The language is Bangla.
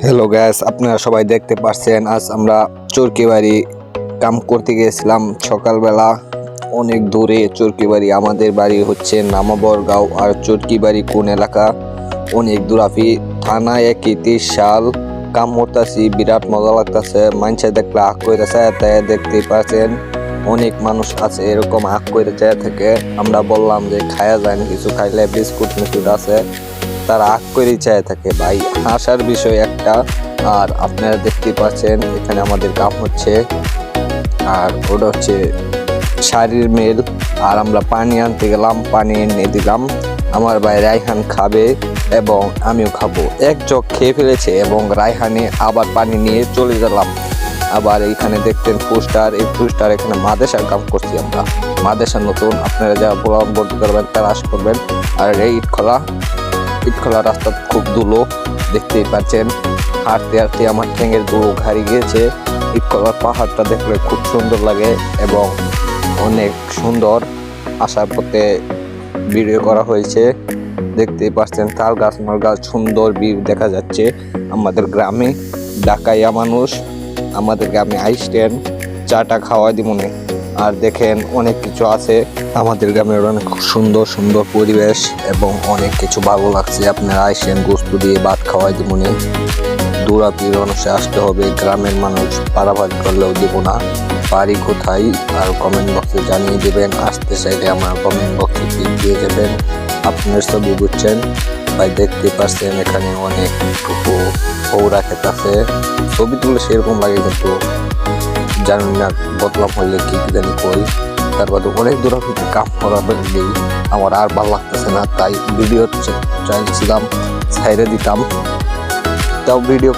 হ্যালো গ্যাস, আপনারা সবাই দেখতে পাচ্ছেন আজ আমরা চরকিবাড়ি কাম করতে গিয়েছিলাম সকালবেলা। অনেক দূরে চরকিবাড়ি, আমাদের বাড়ি হচ্ছে নামাবরগাঁও। আর চরকিবাড়ি কোন এলাকা অনেক দূরাফি, থানা 31 সাল। কাম করতেছি, বিরাট মজা লাগতেছে। মানুষে দেখলে আগ কইতেছে, তাই দেখতে পাচ্ছেন অনেক মানুষ আছে এরকম আগ করে যায় থেকে। আমরা বললাম যে খায়া যায় না, কিছু খাইলে বিস্কুট মিস্কুট আছে, তারা আগ করে চায় থাকে। ভাই হাসার বিষয় একটা। আর আপনারা দেখতে পাচ্ছেন এখানে আমাদের কাম হচ্ছে, আর ওটা হচ্ছে শাড়ির মেল। আর আমরা পানি আনতে গেলাম, পানি এনে দিলাম। আমার ভাই রায়হান খাবে এবং আমিও খাবো। এক জগ খেয়ে ফেলেছে এবং রায়হানে আবার পানি নিয়ে চলে গেলাম। আবার এইখানে দেখতেন পোস্টার, এই পোস্টার এখানে মাদেশার কাম করছি আমরা। মাদেশার নতুন, আপনারা যারা প্রোগ্রাম করতে পারবেন তারা আশ করবেন। আর এই ইটখোলা রাস্তা খুব ধুলো, দেখতেই পাচ্ছেন। হাঁটতে হাঁটতে আমার ঠ্যাঙের ধুলো ঘাড়ি গিয়েছে। ইটখোলার পাহাড়টা দেখলে খুব সুন্দর লাগে এবং অনেক সুন্দর। আসার পথে ভিডিও করা হয়েছে, দেখতেই পাচ্ছেন। তাল গাছ মাল গাছ, সুন্দর ভিউ দেখা যাচ্ছে আমাদের গ্রামে। ঢাকাইয়া মানুষ, আমাদের গ্রামে আইসটেন চাটা খাওয়া দিমনে। আর দেখেন অনেক কিছু আছে আমাদের গ্রামের, অনেক সুন্দর সুন্দর পরিবেশ এবং অনেক কিছু ভালো লাগছে। আপনারা আইসেন, গোস্ত দিয়ে ভাত খাওয়াই দিমনে। দূরাপির মানুষে আসতে হবে, গ্রামের মানুষ পারাভারি করলেও দিব না। বাড়ি কোথায় আর কমেন্ট বক্সে জানিয়ে দেবেন। আসতে চাইলে আমার কমেন্ট বক্সে ক্লিক দিয়ে যাবেন। আপনার ছবি বুঝছেন ভাই, দেখতে পাচ্ছেন এখানে অনেক পৌরা ক্ষেত আছে। ছবি তুলে সেরকম লাগে, কিন্তু জানি না বদলাম হইলে কি জানি কই। তারপরে অনেক দূর কাম করা হইলেই আমার আর ভালো লাগতেছে না, তাই ভিডিও চাইছিলাম ছাইড়ে দিতাম, তাও ভিডিও